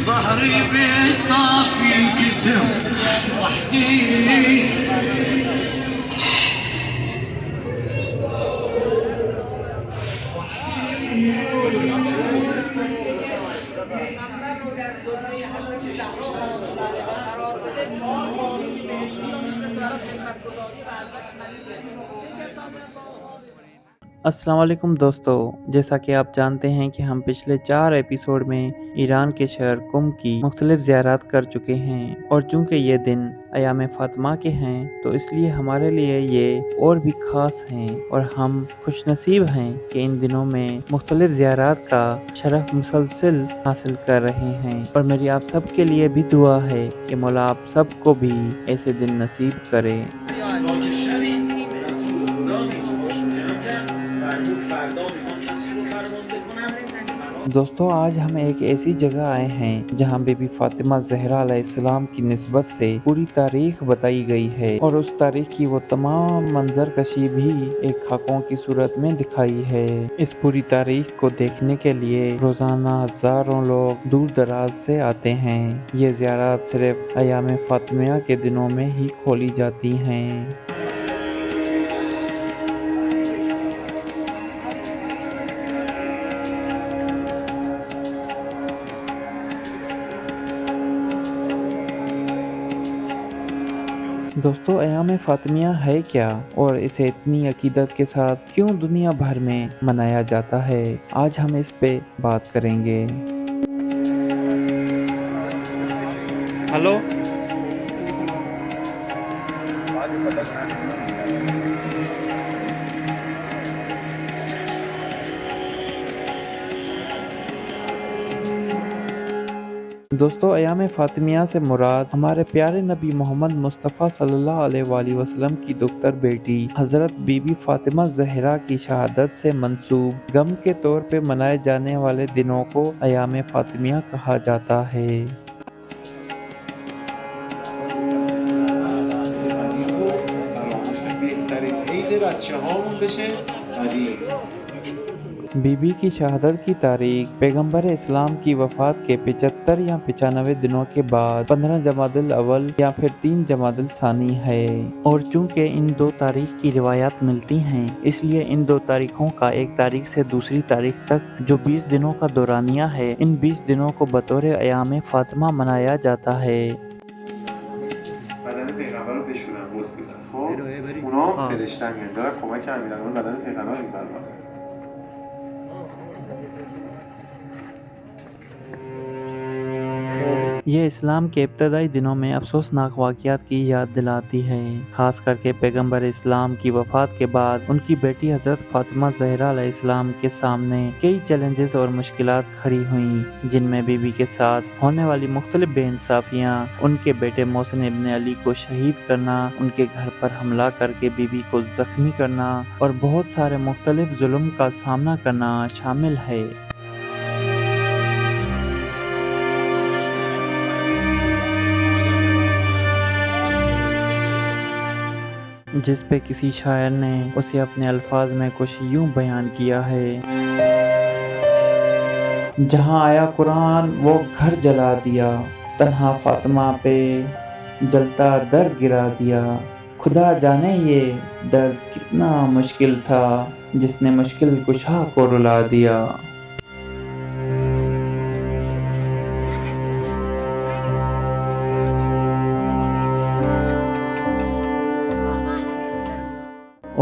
ظهري بالطاف ينكسر وحدي. پیغمبر رو در زمره حضرت زهرا سلام الله علیها قرار بده، 4 بانوی بهشتی را میفرسته برای خدمتگزاری و حضرت خلیفه. چه کسانی السلام علیکم دوستو، جیسا کہ آپ جانتے ہیں کہ ہم پچھلے 4 ایپیسوڈ میں ایران کے شہر قم کی مختلف زیارات کر چکے ہیں، اور چونکہ یہ دن ایام فاطمہ کے ہیں تو اس لیے ہمارے لیے یہ اور بھی خاص ہیں، اور ہم خوش نصیب ہیں کہ ان دنوں میں مختلف زیارات کا شرف مسلسل حاصل کر رہے ہیں، اور میری آپ سب کے لیے بھی دعا ہے کہ مولا آپ سب کو بھی ایسے دن نصیب کرے۔ را که شبی به رسول خدا میخوام جمع کرد و اون فردا میخوام کسی رو فرمانده کنم. دوستو، آج ہم ایک ایسی جگہ آئے ہیں جہاں بی بی فاطمہ زہرا علیہ السلام کی نسبت سے پوری تاریخ بتائی گئی ہے، اور اس تاریخ کی وہ تمام منظر کشی بھی ایک خاکوں کی صورت میں دکھائی ہے۔ اس پوری تاریخ کو دیکھنے کے لیے روزانہ ہزاروں لوگ دور دراز سے آتے ہیں۔ یہ زیارات صرف ایام فاطمیہ کے دنوں میں ہی کھولی جاتی ہیں۔ دوستو، ایام فاطمیہ ہے کیا، اور اسے اتنی عقیدت کے ساتھ کیوں دنیا بھر میں منایا جاتا ہے، آج ہم اس پہ بات کریں گے۔ ہلو دوستو، ایام فاطمیہ سے مراد ہمارے پیارے نبی محمد مصطفیٰ صلی اللہ علیہ وآلہ وسلم کی دختر بیٹی حضرت بی بی فاطمہ زہرا کی شہادت سے منسوب غم کے طور پہ منائے جانے والے دنوں کو ایام فاطمیہ کہا جاتا ہے۔ بی بی کی شہادت کی تاریخ پیغمبر اسلام کی وفات کے 75 یا 95 دنوں کے بعد 15 جمادی الاول یا پھر 3 جمادی الثانی ہے، اور چونکہ ان دو تاریخ کی روایات ملتی ہیں اس لیے ان دو تاریخوں کا ایک تاریخ سے دوسری تاریخ تک جو 20 دنوں کا دورانیہ ہے، ان 20 دنوں کو بطور ایام فاطمہ منایا جاتا ہے۔ بدن پیغمبر رو بشورن بوس بدن خب اونا فرشتن یعنی دارن کمک امیرالمومنین بدن پیغمبر رو میبرن. یہ اسلام کے ابتدائی دنوں میں افسوسناک واقعات کی یاد دلاتی ہے، خاص کر کے پیغمبر اسلام کی وفات کے بعد ان کی بیٹی حضرت فاطمہ زہرا علیہ السلام کے سامنے کئی چیلنجز اور مشکلات کھڑی ہوئیں، جن میں بی بی کے ساتھ ہونے والی مختلف بے انصافیاں، ان کے بیٹے محسن ابن علی کو شہید کرنا، ان کے گھر پر حملہ کر کے بی بی کو زخمی کرنا، اور بہت سارے مختلف ظلم کا سامنا کرنا شامل ہے۔ جس پہ کسی شاعر نے اسے اپنے الفاظ میں کچھ یوں بیان کیا ہے: جہاں آیا قرآن وہ گھر جلا دیا، تنہا فاطمہ پہ جلتا در گرا دیا، خدا جانے یہ درد کتنا مشکل تھا، جس نے مشکل کشا کو رلا دیا۔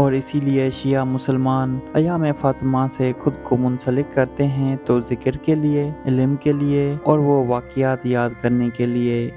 اور اسی لیے شیعہ مسلمان ایام فاطمہ سے خود کو منسلک کرتے ہیں تو ذکر کے لیے، علم کے لیے، اور وہ واقعات یاد کرنے کے لیے۔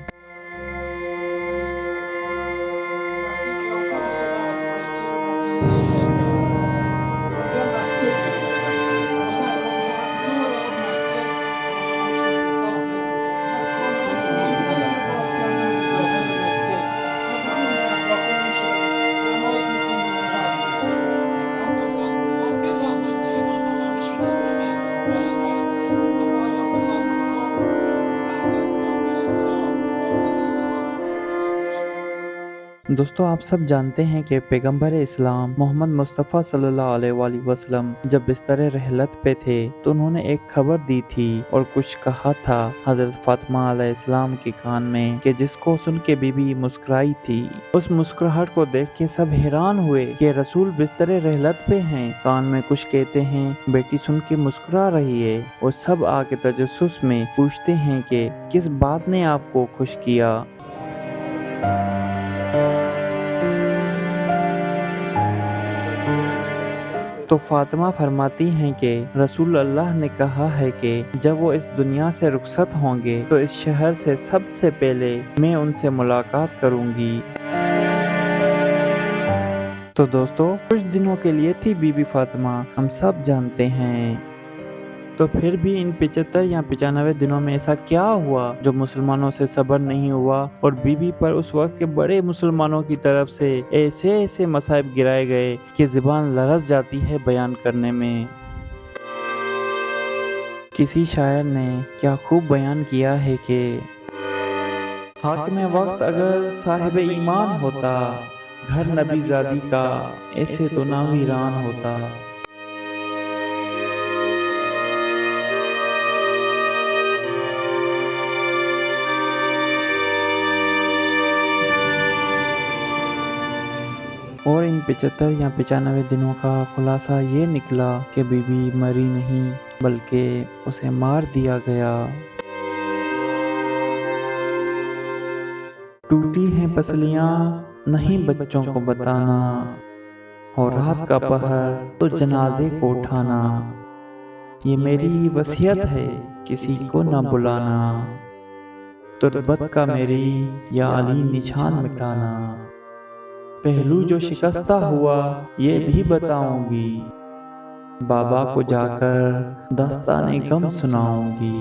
दोस्तों आप सब जानते हैं कि पैगंबर इस्लाम मोहम्मद मुस्तफ़ा सल्लल्लाहु अलैहि वसल्लम जब बिस्तर रहलत पे थे तो उन्होंने एक खबर दी थी और कुछ कहा था हजरत फातिमा अलैहिस्सलाम के कान में कि जिसको सुन के बीबी मुस्कुराई थी। उस मुस्कुराहट को देख के सब हैरान हुए कि रसूल बिस्तर रहलत पे हैं, कान में कुछ कहते हैं, बेटी सुन के मुस्कुरा रही है और सब आके तजस्सुस में पूछते हैं कि किस बात ने आपको खुश किया। तो फातिमा फरमाती हैं कि रसूल अल्लाह ने कहा है कि जब वो इस दुनिया से रुखसत होंगे तो इस शहर से सबसे पहले मैं उनसे मुलाकात करूंगी। तो दोस्तों कुछ दिनों के लिए थी बीबी फातिमा, हम सब जानते हैं। तो फिर भी इन 75 या 95 दिनों में ऐसा क्या हुआ जो मुसलमानों से सब्र नहीं हुआ और बीबी पर उस वक्त के बड़े मुसलमानों की तरफ से ऐसे ऐसे मसाइब गिराए गए कि जुबान लरज जाती है बयान करने में। किसी शायर ने क्या खूब बयान किया है कि हाकिम वक्त अगर साहिब ईमान होता, घर नबी ज़ादी का ऐसे तो ना वीरान होता। और इन 75 या 95 दिनों का खुलासा ये निकला कि बीबी मरी नहीं बल्कि उसे मार दिया गया। टूटी हैं पसलियां नहीं बच्चों को बताना, और रात का पहर तो जनाजे को उठाना, ये मेरी वसीयत है किसी को न बुलाना, तुर्बत का मेरी या अली निशान मिटाना, पहलू जो शिकस्ता हुआ ये भी बताऊंगी, बाबा को जाकर दास्ताने गम सुनाऊंगी।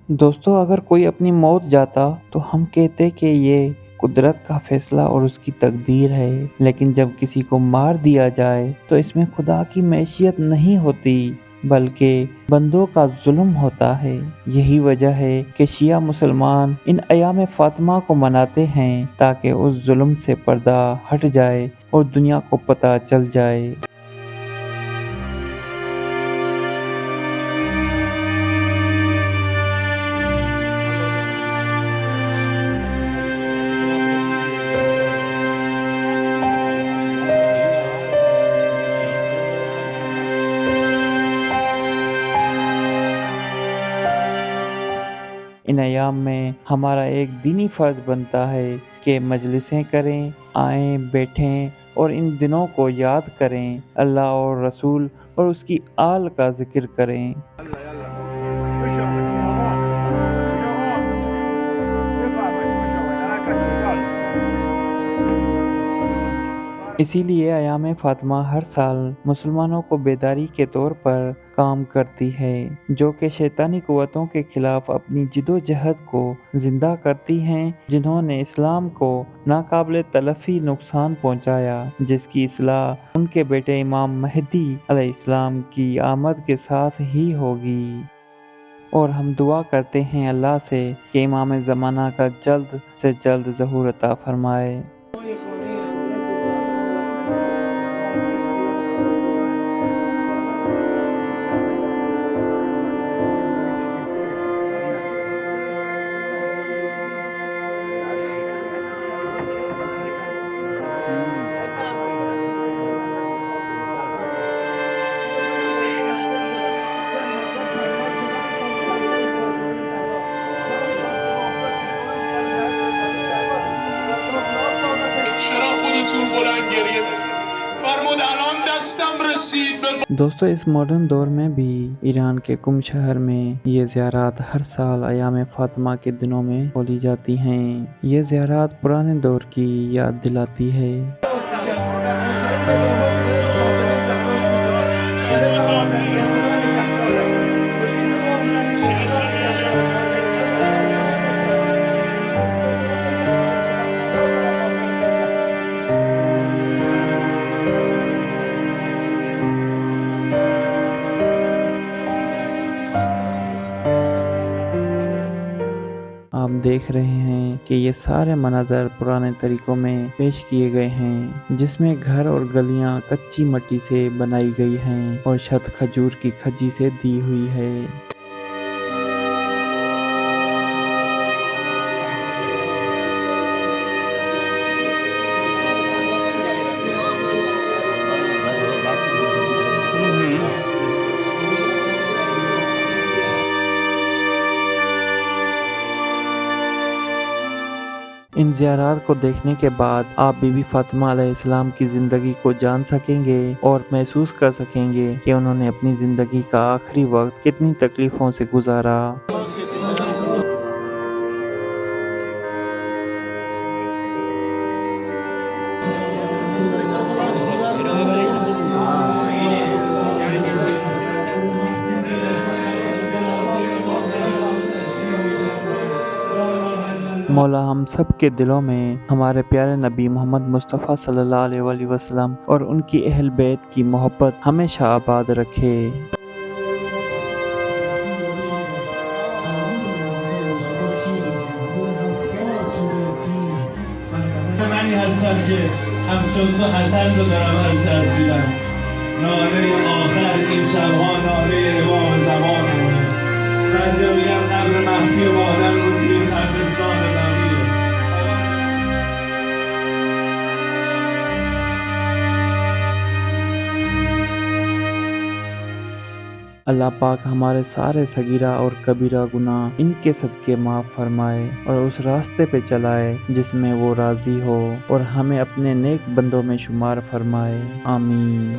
दोस्तों अगर कोई अपनी मौत जाता तो हम कहते कि ये कुदरत का फैसला और उसकी तकदीर है, लेकिन जब किसी को मार दिया जाए तो इसमें खुदा की मैशियत नहीं होती बल्कि बंदों का जुल्म होता है। यही वजह है कि शिया मुसलमान इन अयाम फातिमा को मनाते हैं ताकि उस जुल्म से पर्दा हट जाए और दुनिया को पता चल जाए। इन अयाम में हमारा एक दीनी फ़र्ज बनता है कि मजलिसें करें, आएं, बैठें और इन दिनों को याद करें, अल्लाह और रसूल और उसकी आल का जिक्र करें। इसीलिए अयाम फातिमा हर साल मुसलमानों को बेदारी के तौर पर काम करती है, जो कि शैतानी कुव्वतों के खिलाफ अपनी जिदोजहद को जिंदा करती हैं, जिन्होंने इस्लाम को नाकाबिले तलफी नुकसान पहुंचाया, जिसकी इस्लाह उनके बेटे इमाम महदी अलैहिस्सलाम की आमद के साथ ही होगी। और हम दुआ करते हैं अल्लाह से कि इमाम ज़माना का जल्द से जल्द ज़हूर अता फरमाए। दोस्तों इस मॉडर्न दौर में भी ईरान के कुम शहर में ये ज़ियारात हर साल अयाम फातिमा के दिनों में खोली जाती हैं। ये ज़ियारात पुराने दौर की याद दिलाती है। देख रहे हैं कि ये सारे मनाज़र पुराने तरीकों में पेश किए गए हैं, जिसमें घर और गलियां कच्ची मिट्टी से बनाई गई हैं और छत खजूर की खज्जी से दी हुई है। इन ज़ियारात को देखने के बाद आप बीबी फातिमा अलैहिस्सलाम की ज़िंदगी को जान सकेंगे और महसूस कर सकेंगे कि उन्होंने अपनी ज़िंदगी का आखिरी वक्त कितनी तकलीफ़ों से गुजारा। मौला हम सब के दिलों में हमारे प्यारे नबी मोहम्मद मुस्तफ़ा सल्लल्लाहु अलैहि वसल्लम और उनकी अहल बैत की मोहब्बत हमेशा आबाद रखे। منی هستم که همچون تو حسن رو دارم از دست میدم. ناله آخر این شبها ناله امام زمانمونه. بعضیا میگن قبر مخفی مادر رو توی قبرستان نبیه. अल्लाह पाक हमारे सारे सगीरा और कबीरा गुनाह इनके सदके माफ़ फरमाए और उस रास्ते पे चलाए जिसमें वो राज़ी हो और हमें अपने नेक बंदों में शुमार फरमाए। आमीन।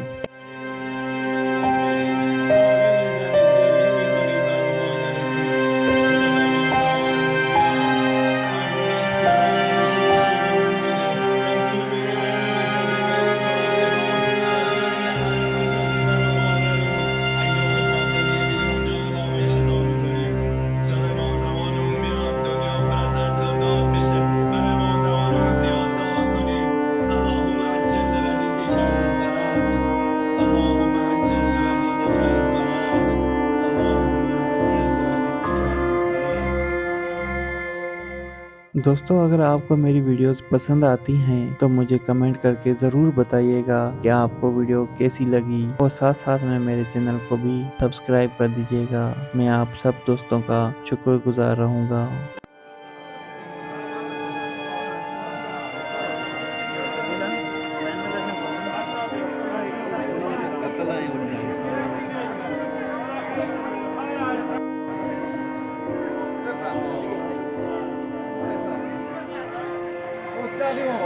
दोस्तों अगर आपको मेरी वीडियोस पसंद आती हैं तो मुझे कमेंट करके ज़रूर बताइएगा कि आपको वीडियो कैसी लगी और साथ साथ में मेरे चैनल को भी सब्सक्राइब कर दीजिएगा। मैं आप सब दोस्तों का शुक्रगुजार रहूँगा।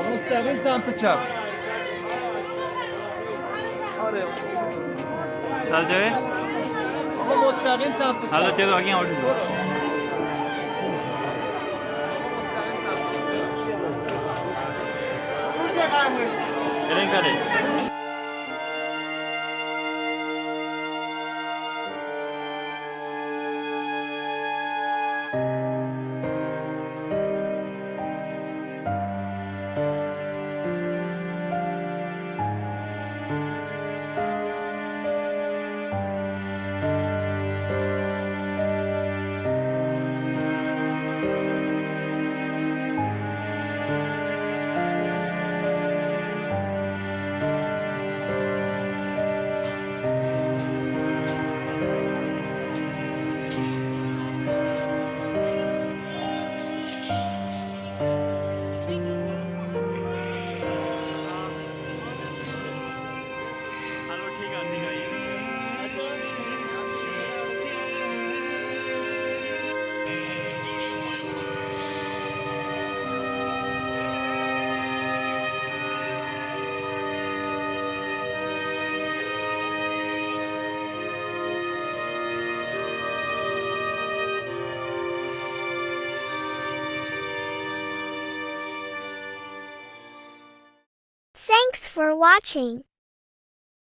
مستقیم سمت چپ. آره. چل جای؟ آقا مستقیم سمت چپ. حالا چه آگین آوردی؟ بریم کاری. Thanks for watching.